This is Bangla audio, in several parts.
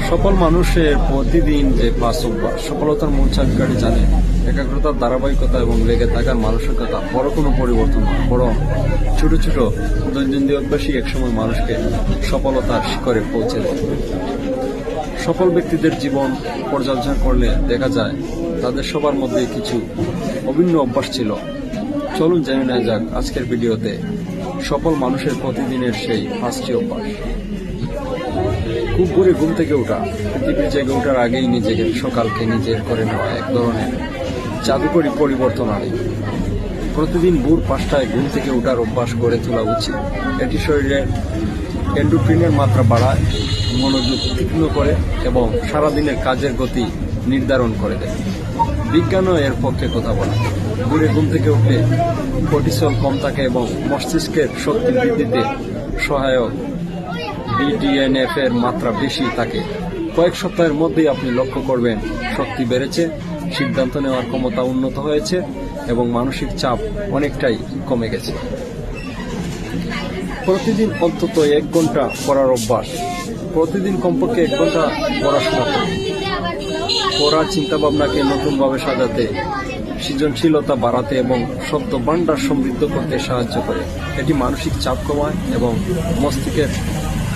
সকল মানুষের প্রতিদিন যে ক্লাস অভ্যাস সফলতার মূল চাবিকাঠি জানে। একাগ্রতার ধারাবাহিকতা এবং লেগে থাকার মানসিকতা বড় কোনো পরিবর্তন নয়, বরং ছোট ছোট দৈনন্দিন অভ্যাসই একসময় মানুষকে সফলতার শিখরে পৌঁছে দেয়। সফল ব্যক্তিদের জীবন পর্যালোচনা করলে দেখা যায় তাদের সবার মধ্যে কিছু অভিন্ন অভ্যাস ছিল। চলুন জেনে নেওয়া যাক আজকের ভিডিওতে সফল মানুষের প্রতিদিনের সেই 5টি অভ্যাস। খুব ভোরে ঘুম থেকে ওঠা। পৃথিবীর জেগে ওঠার আগেই নিজেকে সকালকে নিজের করে নেওয়া এক ধরনের জাদুকরী পরিবর্তন আনে। প্রতিদিন ভোর 5টায় ঘুম থেকে ওঠার অভ্যাস গড়ে তোলা উচিত। এটি শরীরে এন্ডোরফিনের মাত্রা বাড়ায়, মনোযোগ তীক্ষ্ণ করে এবং সারাদিনের কাজের গতি নির্ধারণ করে দেয়। বিজ্ঞানও এর পক্ষে কথা বলে। ভোরে ঘুম থেকে উঠলে কর্টিসল কম থাকে এবং মস্তিষ্কের শক্তি বৃদ্ধিতে সহায়ক BDNF এর মাত্রা বেশি থাকে। কয়েক সপ্তাহের মধ্যেই আপনি লক্ষ্য করবেন শক্তি বেড়েছে, সিদ্ধান্ত নেওয়ার ক্ষমতা উন্নত হয়েছে এবং মানসিক চাপ অনেকটাই কমে গেছে। প্রতিদিন অন্তত 1 ঘন্টা পড়ার অভ্যাস। প্রতিদিন কমপক্ষে 1 ঘন্টা পড়াশোনা করুন। পড়ার চিন্তাভাবনাকে নতুনভাবে সাজাতে, সৃজনশীলতা বাড়াতে এবং শব্দ ভান্ডার সমৃদ্ধ করতে সাহায্য করে। এটি মানসিক চাপ কমায় এবং মস্তিষ্কের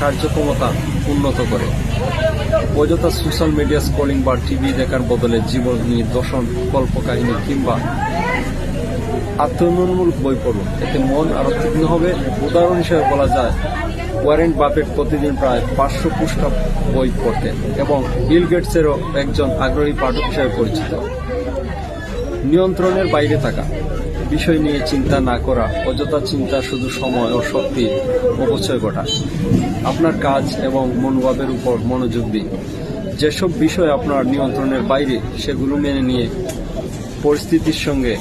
কার্যক্ষমতা উন্নত করে। অযথা সোশ্যাল মিডিয়া স্ক্রলিং বা টিভি দেখার বদলে জীবন নিদর্শন, কল্পকাহিনী কিংবা আত্মোন্নয়নমূলক বই পড়ুন। এতে মন আরো তীক্ষ্ণ হবে। উদাহরণ হিসেবে বলা যায়, ওয়ারেন বাফেট প্রতিদিন প্রায় 500 পৃষ্ঠা বই পড়তেন এবং বিল গেটসেরও একজন আগ্রহী পাঠক হিসেবে পরিচিত। নিয়ন্ত্রণের বাইরে থাকা। বিষয় নিয়ে চিন্তা না করা। অযথা চিন্তা শুধু সময় ও শক্তি অপচয় ঘটায়। আপনার কাজ এবং মনোভাবের উপর মনোযোগ দিন। যেসব বিষয় আপনার নিয়ন্ত্রণের বাইরে সেগুলো মেনে নিয়ে পরিস্থিতির সঙ্গে